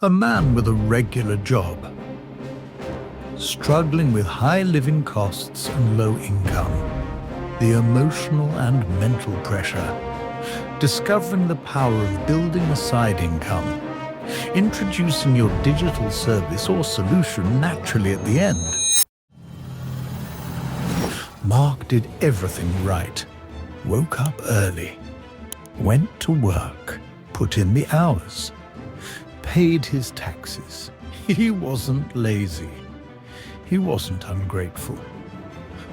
A man with a regular job, struggling with high living costs and low income, the emotional and mental pressure, discovering the power of building a side income, introducing your digital service or solution naturally at the end. Mark did everything right. Woke up early, went to work, put in the hours, paid his taxes. He wasn't lazy. He wasn't ungrateful.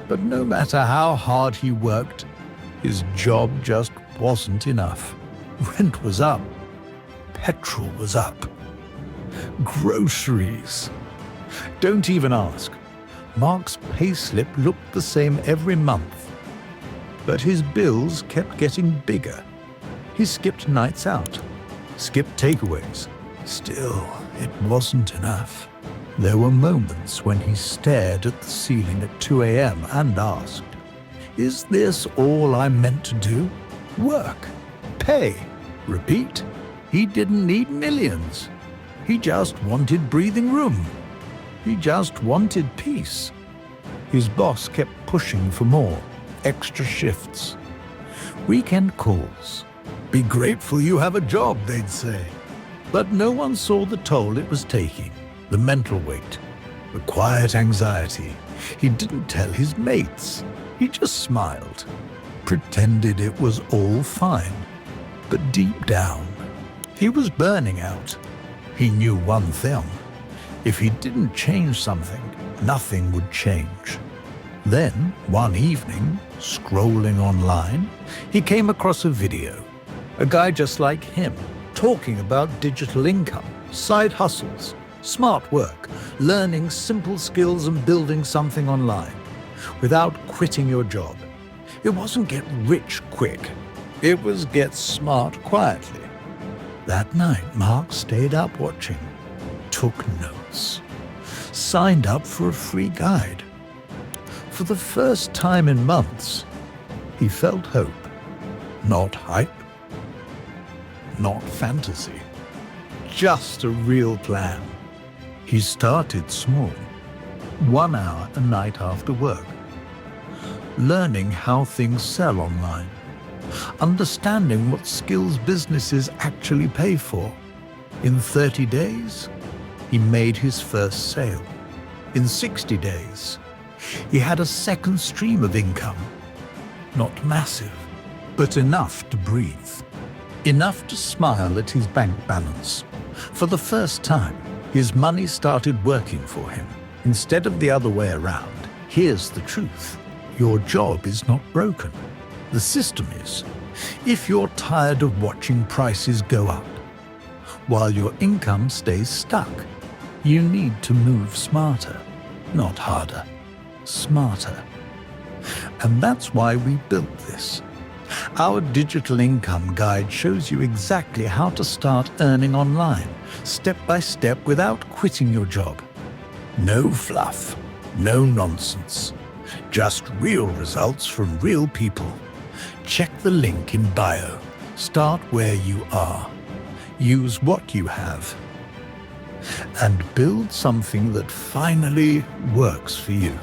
But no matter how hard he worked, his job just wasn't enough. Rent was up. Petrol was up. Groceries. Don't even ask. Mark's payslip looked the same every month. But his bills kept getting bigger. He skipped nights out, skipped takeaways. Still, it wasn't enough. There were moments when he stared at the ceiling at 2 a.m. and asked, "Is this all I'm meant to do? Work, pay, repeat." He didn't need millions. He just wanted breathing room. He just wanted peace. His boss kept pushing for more, extra shifts, weekend calls. "Be grateful you have a job," they'd say. But no one saw the toll it was taking, the mental weight, the quiet anxiety. He didn't tell his mates. He just smiled, pretended it was all fine. But deep down, he was burning out. He knew one thing. If he didn't change something, nothing would change. Then, one evening, scrolling online, he came across a video. A guy just like him, talking about digital income, side hustles, smart work, learning simple skills and building something online without quitting your job. It wasn't get rich quick. It was get smart quietly. That night, Mark stayed up watching, took notes, signed up for a free guide. For the first time in months, he felt hope. Not hype, not fantasy, just a real plan. He started small, 1 hour a night after work, learning how things sell online, understanding what skills businesses actually pay for. In 30 days, he made his first sale. In 60 days, he had a second stream of income. Not massive, but enough to breathe. Enough to smile at his bank balance. For the first time, his money started working for him. Instead of the other way around, here's the truth. Your job is not broken. The system is. If you're tired of watching prices go up, while your income stays stuck, you need to move smarter, not harder, smarter. And that's why we built this. Our digital income guide shows you exactly how to start earning online, step by step, without quitting your job. No fluff, no nonsense, just real results from real people. Check the link in bio. Start where you are. Use what you have. And build something that finally works for you.